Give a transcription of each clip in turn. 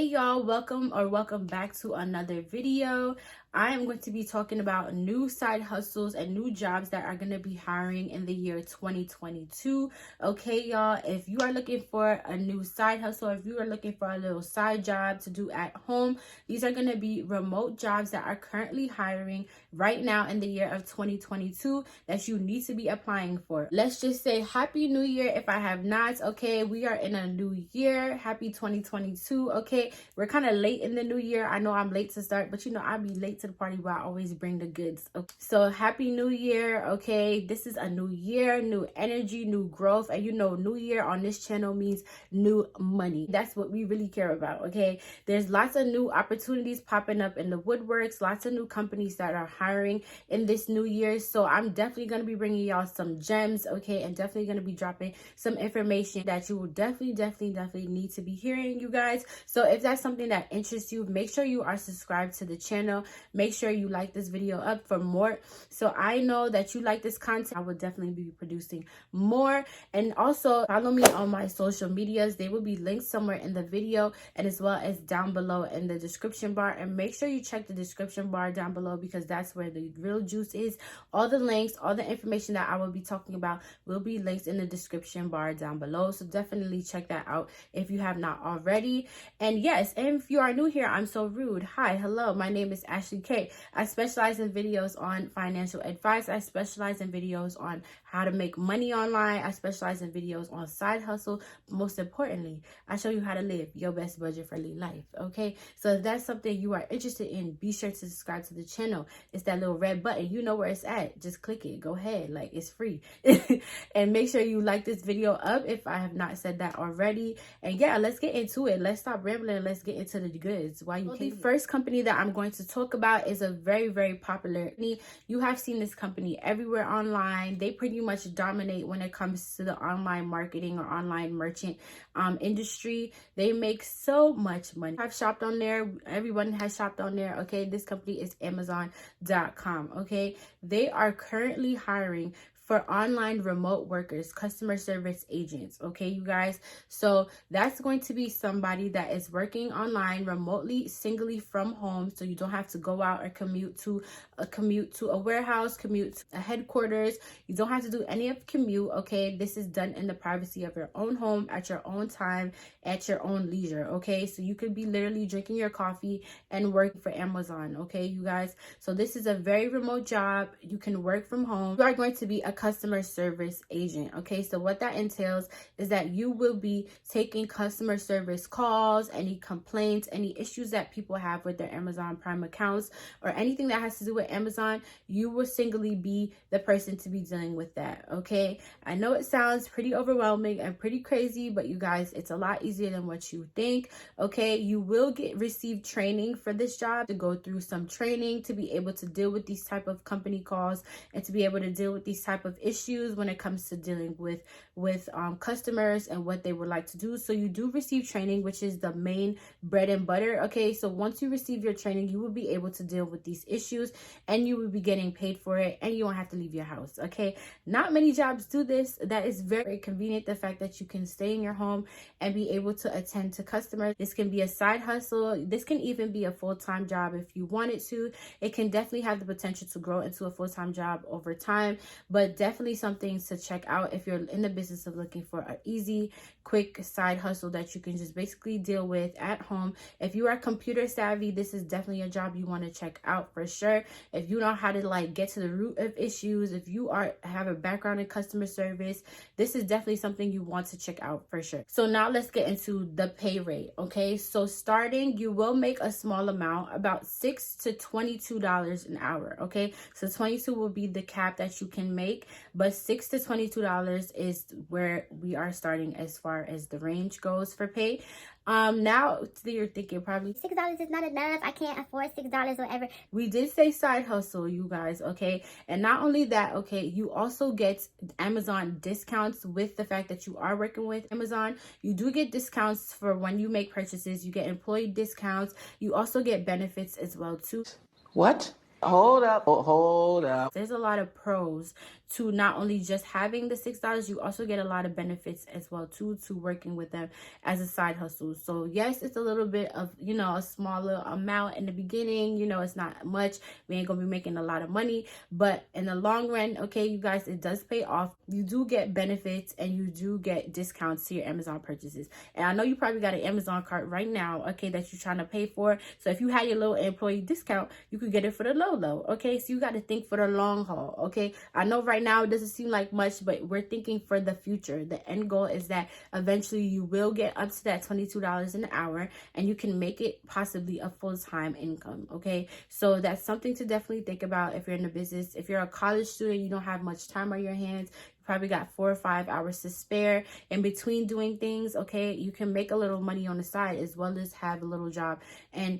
y'all, welcome back to another video. I am going to be talking about new side hustles and new jobs that are going to be hiring in the year 2022. Okay, y'all, if you are looking for a new side hustle, if you are looking for a little side job to do at home, these are going to be remote jobs that are currently hiring right now in the year of 2022 that you need to be applying for. Let's just say Happy New Year if I have not. Okay, we are in a new year. Happy 2022. Okay, we're kind of late in the new year. I know I'm late to start, but you know, I'll be late to the party, but I always bring the goods. Okay, so Happy New Year. Okay, this is a new year, new energy, new growth, and you know, new year on this channel means new money. That's what we really care about. Okay, there's lots of new opportunities popping up in the woodworks, lots of new companies that are hiring in this new year. So I'm definitely going to be bringing y'all some gems. Okay, and definitely going to be dropping some information that you will definitely need to be hearing, you guys. So if that's something that interests you, make sure you are subscribed to the channel. Make sure you like this video up for more, so I know that you like this content. I will definitely be producing more. And also follow me on my social medias. They will be linked somewhere in the video and as well as down below in the description bar. And make sure you check the description bar down below, because that's where the real juice is. All the links, all the information that I will be talking about will be linked in the description bar down below. So definitely check that out if you have not already. And yes, and if you are new here, I'm so rude. Hi, hello, my name is Ashley K. I specialize in videos on financial advice. I specialize in videos on how to make money online. I specialize in videos on side hustle. Most importantly, I show you how to live your best budget-friendly life. Okay, so if that's something you are interested in, be sure to subscribe to the channel. It's that little red button. You know where it's at. Just click it. Go ahead. Like, it's free. And make sure you like this video up if I have not said that already. And yeah, let's get into it. Let's stop rambling. Let's get into the goods. The first company that I'm going to talk about is a very popular company. You have seen this company everywhere online. They pretty much dominate when it comes to the online marketing or online merchant industry. They make so much money. I've shopped on there. Everyone has shopped on there. Okay, this company is Amazon.com. Okay, they are currently hiring for online remote workers, customer service agents. Okay, you guys. So that's going to be somebody that is working online remotely, singly from home. So you don't have to go out or commute to a warehouse, commute to a headquarters. You don't have to do any of the commute. Okay, this is done in the privacy of your own home, at your own time, at your own leisure. Okay, so you could be literally drinking your coffee and working for Amazon. Okay, you guys. So this is a very remote job. You can work from home. You are going to be a customer service agent. Okay, so what that entails is that you will be taking customer service calls, any complaints, any issues that people have with their Amazon Prime accounts, or anything that has to do with Amazon. You will singly be the person to be dealing with that. Okay, I know it sounds pretty overwhelming and pretty crazy, but you guys, it's a lot easier than what you think. Okay, you will receive training for this job, to go through some training to be able to deal with these type of company calls and to be able to deal with these type of issues when it comes to dealing with customers and what they would like to do. So you do receive training, which is the main bread and butter. Okay, so once you receive your training, you will be able to deal with these issues and you will be getting paid for it, and you won't have to leave your house. Okay, not many jobs do this. That is very convenient, the fact that you can stay in your home and be able to attend to customers. This can be a side hustle. This can even be a full-time job if you wanted to. It can definitely have the potential to grow into a full-time job over time, but definitely some things to check out if you're in the business of looking for an easy, quick side hustle that you can just basically deal with at home. If you are computer savvy, this is definitely a job you want to check out for sure. If you know how to like get to the root of issues, if you have a background in customer service, this is definitely something you want to check out for sure. So now let's get into the pay rate. Okay, so starting, you will make a small amount, about $6 to $22 an hour. Okay, so 22 will be the cap that you can make, but $6 to $22 is where we are starting as far as the range goes for pay. Now you're thinking probably $6 is not enough. I can't afford $6, whatever. We did say side hustle, you guys. Okay, and not only that, okay, you also get Amazon discounts with the fact that you are working with Amazon. You do get discounts for when you make purchases. You get employee discounts. You also get benefits as well too. What? Hold up. Hold up. There's a lot of pros to not only just having the $6, you also get a lot of benefits as well too to working with them as a side hustle. So yes, it's a little bit of, a smaller amount in the beginning. It's not much. We ain't gonna be making a lot of money, but in the long run, okay, you guys, it does pay off. You do get benefits and you do get discounts to your Amazon purchases. And I know you probably got an Amazon cart right now, okay, that you're trying to pay for. So if you had your little employee discount, you could get it for the low, okay? So you got to think for the long haul, okay? I know right now it doesn't seem like much, but we're thinking for the future. The end goal is that eventually you will get up to that $22 an hour and you can make it possibly a full-time income, okay? So that's something to definitely think about if you're in a business. If you're a college student, you don't have much time on your hands, probably got 4 or 5 hours to spare in between doing things, okay? You can make a little money on the side as well as have a little job and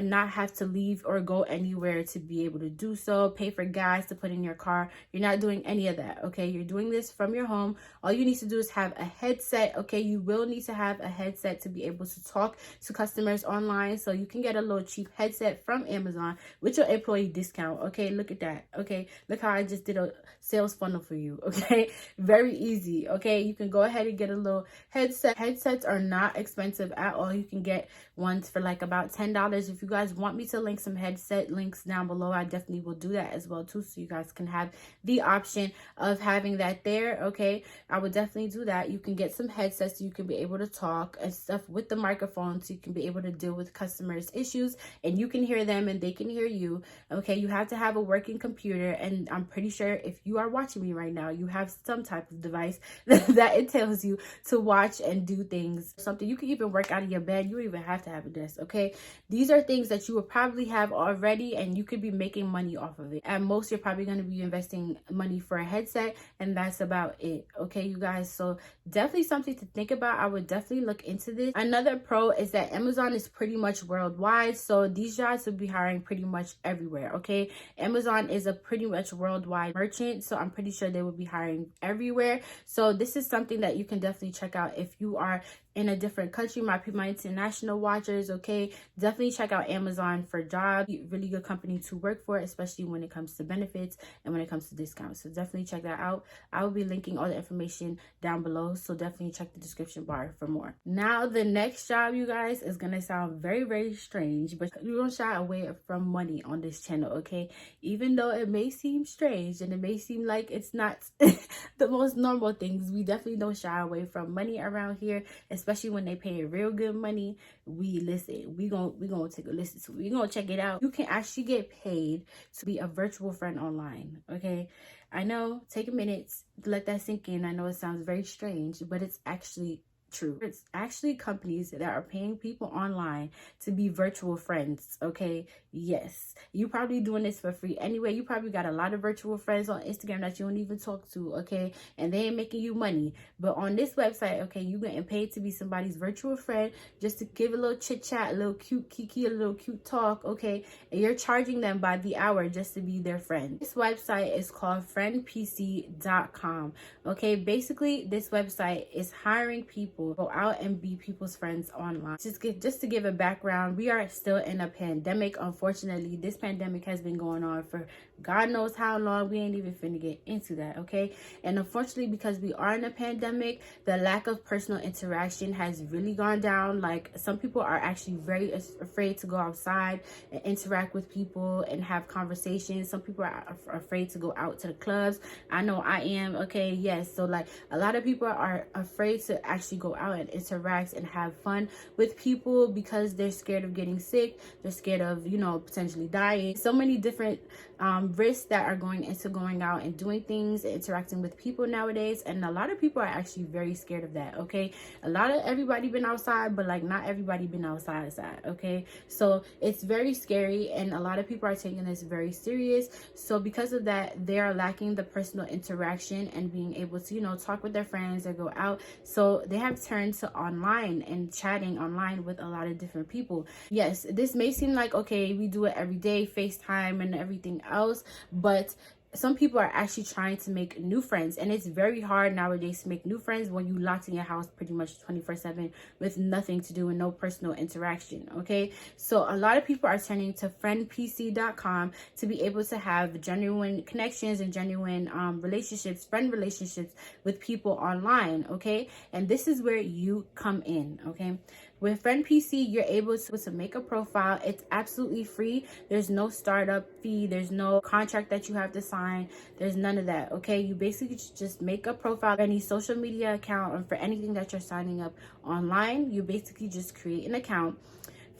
not have to leave or go anywhere to be able to do so, pay for gas to put in your car. You're not doing any of that, okay? You're doing this from your home. All you need to do is have a headset, okay? You will need to have a headset to be able to talk to customers online. So you can get a little cheap headset from Amazon with your employee discount, okay? Look at that, okay? Look how I just did a sales funnel for you, okay? Very easy, okay? You can go ahead and get a little headset. Headsets are not expensive at all. You can get ones for like about $10. If you guys want me to link some headset links down below, I definitely will do that as well too, so you guys can have the option of having that there, okay? I would definitely do that. You can get some headsets so you can be able to talk and stuff with the microphone, so you can be able to deal with customers' issues and you can hear them and they can hear you, okay? You have to have a working computer, and I'm pretty sure if you are watching me right now, you have some type of device that entails you to watch and do things. Something you can even work out of your bed. You don't even have to have a desk, okay? These are things that you will probably have already and you could be making money off of it. At most, you're probably going to be investing money for a headset, and that's about it, okay, you guys? So definitely something to think about. I would definitely look into this. Another pro is that Amazon is pretty much worldwide, so these jobs will be hiring pretty much everywhere, okay? Amazon is a pretty much worldwide merchant, so I'm pretty sure they will be hiring everywhere. So this is something that you can definitely check out if you are in a different country. My international watchers, okay, definitely check out Amazon for jobs. Really good company to work for, especially when it comes to benefits and when it comes to discounts. So definitely check that out. I will be linking all the information down below, so definitely check the description bar for more. Now the next job, you guys, is gonna sound very, very strange, but we don't shy away from money on this channel, okay? Even though it may seem strange and it may seem like it's not the most normal things, we definitely don't shy away from money around here, especially when they pay real good money. We gonna take a listen to it. We gonna check it out. You can actually get paid to be a virtual friend online, okay? I know, take a minute to let that sink in. I know it sounds very strange, but it's actually true. It's actually companies that are paying people online to be virtual friends, okay? Yes, you probably doing this for free anyway. You probably got a lot of virtual friends on Instagram that you don't even talk to, okay? And they ain't making you money. But on this website, okay, you getting paid to be somebody's virtual friend, just to give a little chit chat, a little cute kiki, a little cute talk, okay? And you're charging them by the hour just to be their friend. This website is called friendpc.com, okay? Basically, this website is hiring people go out and be people's friends online. Just to give a background, we are still in a pandemic. Unfortunately, this pandemic has been going on for God knows how long. We ain't even finna get into that, okay? And unfortunately, because we are in a pandemic, the lack of personal interaction has really gone down. Like, some people are actually very afraid to go outside and interact with people and have conversations. Some people are afraid to go out to the clubs. I know I am, okay? Yes, so like a lot of people are afraid to actually go out and interact and have fun with people because they're scared of getting sick. They're scared of, potentially dying. So many different risks that are going into going out and doing things, interacting with people nowadays, and a lot of people are actually very scared of that, okay? Everybody been outside, but like not everybody been outside, okay? So it's very scary, and a lot of people are taking this very serious. So because of that, they are lacking the personal interaction and being able to, talk with their friends or go out. So they have turned to online and chatting online with a lot of different people. Yes, this may seem like, okay, we do it every day, FaceTime and everything else, but some people are actually trying to make new friends, and it's very hard nowadays to make new friends when you locked in your house pretty much 24/7 with nothing to do and no personal interaction. Okay, so a lot of people are turning to friendpc.com to be able to have genuine connections and genuine friend relationships with people online. Okay, and this is where you come in. Okay, with Friend PC, you're able to make a profile. It's absolutely free. There's no startup fee. There's no contract that you have to sign. There's none of that. Okay, you basically just make a profile, any social media account, or for anything that you're signing up online. You basically just create an account,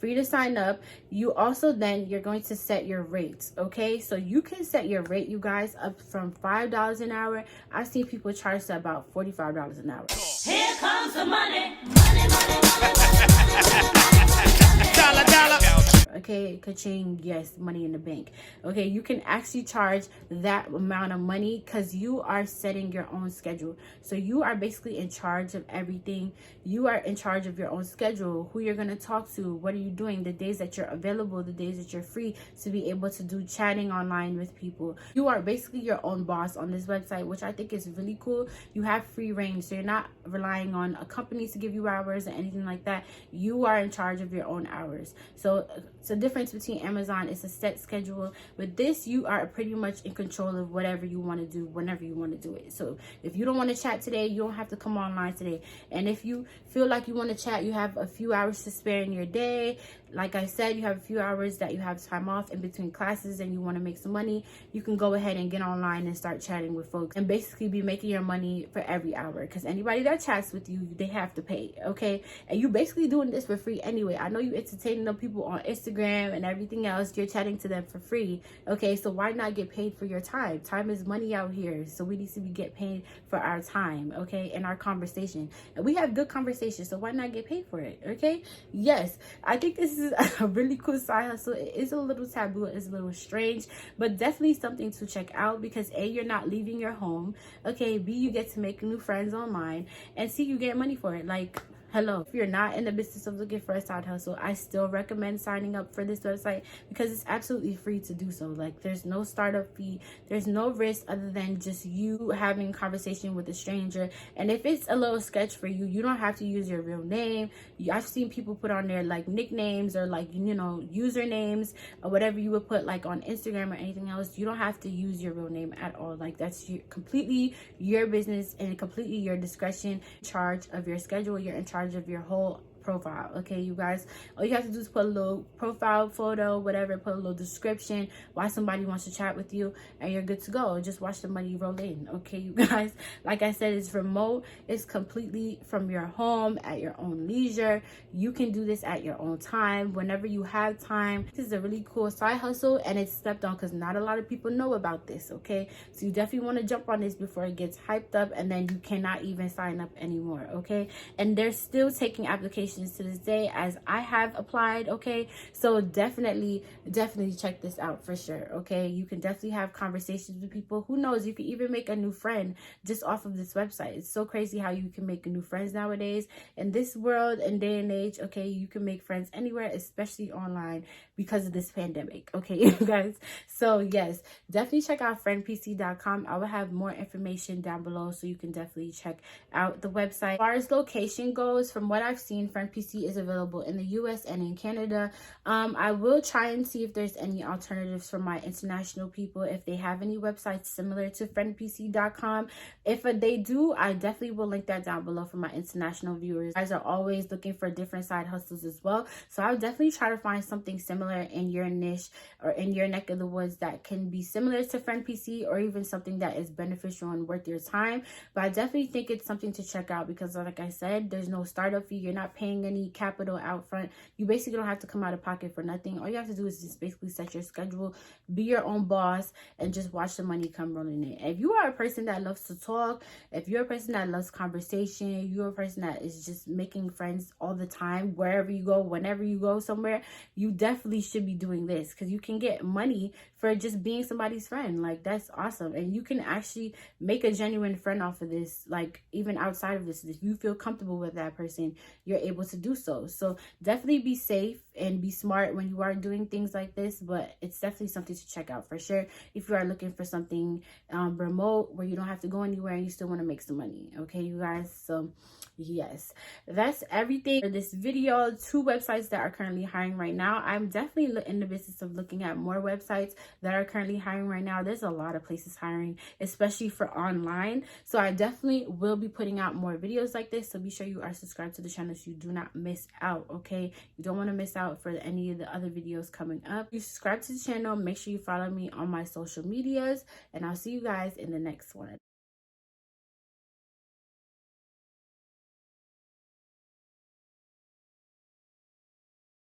free to sign up. You also then you're going to set your rates. Okay, so you can set your rate, you guys, up from $5 an hour. I've seen people charge to about $45 an hour. Here comes the money, money, money, money. Dollar, dollar. Okay, ka-ching, yes, money in the bank. Okay, you can actually charge that amount of money because you are setting your own schedule. So you are basically in charge of everything. You are in charge of your own schedule, who you're going to talk to, what are you doing, the days that you're available, the days that you're free to be able to do chatting online with people. You are basically your own boss on this website, which I think is really cool. You have free reign, so you're not relying on a company to give you hours or anything like that. You are in charge of your own hours. So it's a difference between Amazon. It's a set schedule. With this, you are pretty much in control of whatever you want to do whenever you want to do it. So if you don't want to chat today, you don't have to come online today. And if you feel like you want to chat, you have a few hours to spare in your day. Like I said, you have a few hours that you have time off in between classes and you want to make some money, you can go ahead and get online and start chatting with folks and basically be making your money for every hour, because anybody that chats with you, they have to pay. Okay, and you basically doing this for free anyway. I know you entertaining the people on Instagram and everything else, you're chatting to them for free. Okay, so why not get paid for your time? Time is money out here, so we need to get paid for our time, okay, and our conversation. And we have good conversations, so why not get paid for it? Okay, yes, I think this is a really cool side hustle. It is a little taboo, it's a little strange, but definitely something to check out, because A, you're not leaving your home, okay, B, you get to make new friends online, and C, you get money for it. Like, hello, if you're not in the business of looking for a side hustle, I still recommend signing up for this website because it's absolutely free to do so. Like, there's no startup fee, there's no risk other than just you having conversation with a stranger. And if it's a little sketch for you, you don't have to use your real name. I've seen people put on there like nicknames or like, you know, usernames or whatever you would put like on Instagram or anything else. You don't have to use your real name at all. Like, that's completely your business and completely your discretion. In charge of your schedule, you're in charge of your whole profile. Okay, you guys, all you have to do is put a little profile photo, whatever, put a little description why somebody wants to chat with you, and you're good to go. Just watch the money roll in. Okay, you guys, like I said, it's remote, it's completely from your home at your own leisure. You can do this at your own time, whenever you have time. This is a really cool side hustle, and it's stepped on because not a lot of people know about this. Okay, so you definitely want to jump on this before it gets hyped up and then you cannot even sign up anymore. Okay, and they're still taking applications to this day, as I have applied. Okay, so definitely check this out for sure. Okay, you can definitely have conversations with people. Who knows, you can even make a new friend just off of this website. It's so crazy how you can make new friends nowadays in this world and day and age. Okay, you can make friends anywhere, especially online, because of this pandemic. Okay, you guys, so yes, definitely check out friendpc.com. I will have more information down below, so you can definitely check out the website. As far as location goes, from what I've seen, Friend PC is available in the US and in Canada. I will try and see if there's any alternatives for my international people, if they have any websites similar to friendpc.com. If they do, I definitely will link that down below for my international viewers. You guys are always looking for different side hustles as well, so I'll definitely try to find something similar in your niche or in your neck of the woods that can be similar to Friend PC, or even something that is beneficial and worth your time. But I definitely think it's something to check out because, like I said, there's no startup fee. You're not paying any capital out front. You basically don't have to come out of pocket for nothing. All you have to do is just basically set your schedule, be your own boss, and just watch the money come rolling in. If you are a person that loves to talk, if you're a person that loves conversation, you're a person that is just making friends all the time, wherever you go, whenever you go somewhere, you definitely should be doing this, because you can get money for just being somebody's friend. Like, that's awesome. And you can actually make a genuine friend off of this. Like, even outside of this, if you feel comfortable with that person, you're able to do so. So definitely be safe and be smart when you are doing things like this, but it's definitely something to check out for sure if you are looking for something remote where you don't have to go anywhere and you still want to make some money. Okay, you guys. So yes, that's everything for this video. 2 websites that are currently hiring right now. I'm definitely in the business of looking at more websites that are currently hiring right now. There's a lot of places hiring, especially for online. So I definitely will be putting out more videos like this. So be sure you are subscribed to the channel so you do not miss out. Okay, you don't want to miss out for any of the other videos coming up. You subscribe to the channel, make sure you follow me on my social medias, and I'll see you guys in the next one.